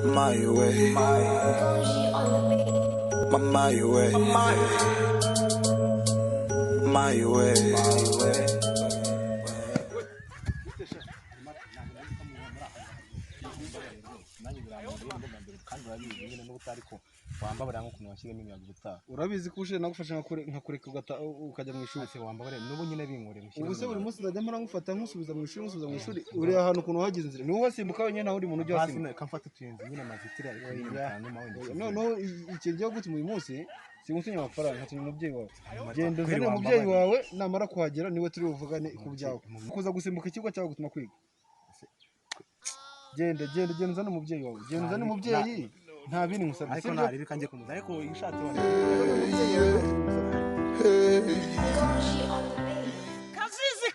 My way, my way, my way. wambabara nko kuntu washyiremo imiyaga ubutaha urabizi ko uje nagufasha nkakureka ukajya mu ishuri wambabare n'ubu nyine binkorera ubu se buri munsi ndajya mpora ngufata nkusubiza mu ishuri uri ahantu ukuntu wagize inzira ni wowe wasimbuka wenyine naho uri muntu ujya wasimbuka kamfata tuyenze nyine mazitira noneho ikintu giye gutuma uyu munsi singutunye amafaranga nkatumye umubyeyi wawe genda uzane umubyeyi wawe namara kuhagera niwe turi buvugane ku byawe kuza gusimbuka ikigo cyawe gutuma kwiga genda uzane umubyeyi wawe genda uzane umubyeyi nta bindi musabye ariko nari kangiye kumuza ariko ishatse wa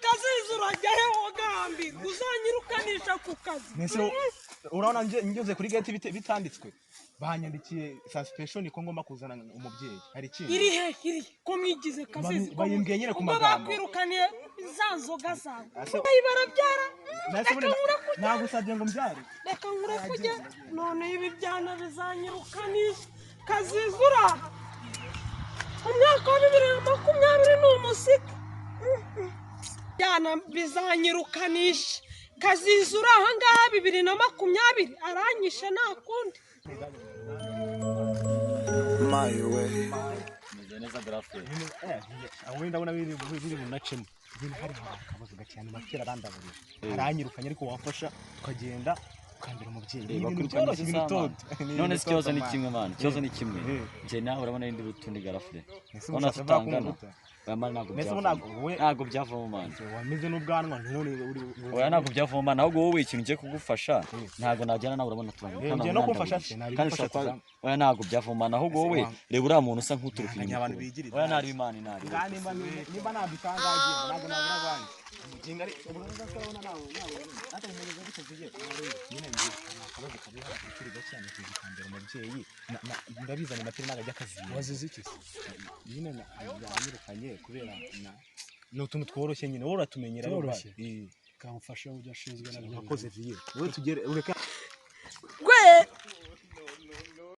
kazizi urajyahe wogambi uzanyirukanisha ku kazi nese urabona ngeze kuri gate bitanditswe banyandikiye suspension ko ngomba kuzana umubyeyi hari kintu iri ko mwigize kazizi bayimbwiye nyine ku magambo bakwirukaniye zanzoga zawe barabyara nagusabye ngo mbyare reka nkure kujye none ibi byana bizanyirukanisha kazizura umwaka wa 2020 ni umusika byana bizanyirukanisha kazizura ahangaha 2020 aranyishe nakundi My way. neza grafe aho ndabona biri bunacemo ibintu hari akabazo gacyane makera arandaburiye aranyirukanye ariko wafasha tukagenda ukambira umubyeyi ibintu byoroshye ibintu toto none ikibazo ni kimwe man ikibazo ni kimwe nje nawe urabona indi butundi grafe ona tutangana ntabwo byavamo man wameze n'ubwanwa none oya ntabwo byavamo man ahubwo wowe ikintu ngiye kugufasha ntabwo najyana nawe urabona tubangana ngiye no kumfasha kandi oya ntabwo byavamo man ahubwo wowe reba uriya muntu usa nk'uturuka inyuma oya nari imana nari niba nabitangaje ntabwo nabura abandi umuginga ari uburanza sarabona nawe ata umurego gutuziye nyine akabazo kabiha ikiri gacyane kuzikambira umubyeyi ndabizana materi nagajya akazi wazize iki nyine yanyirukanye kubera no tuntu tworoshye nyine wowe uratumenyera rero kamfashe ujya ashinzwe n'abakozi viye wowe tugere ureka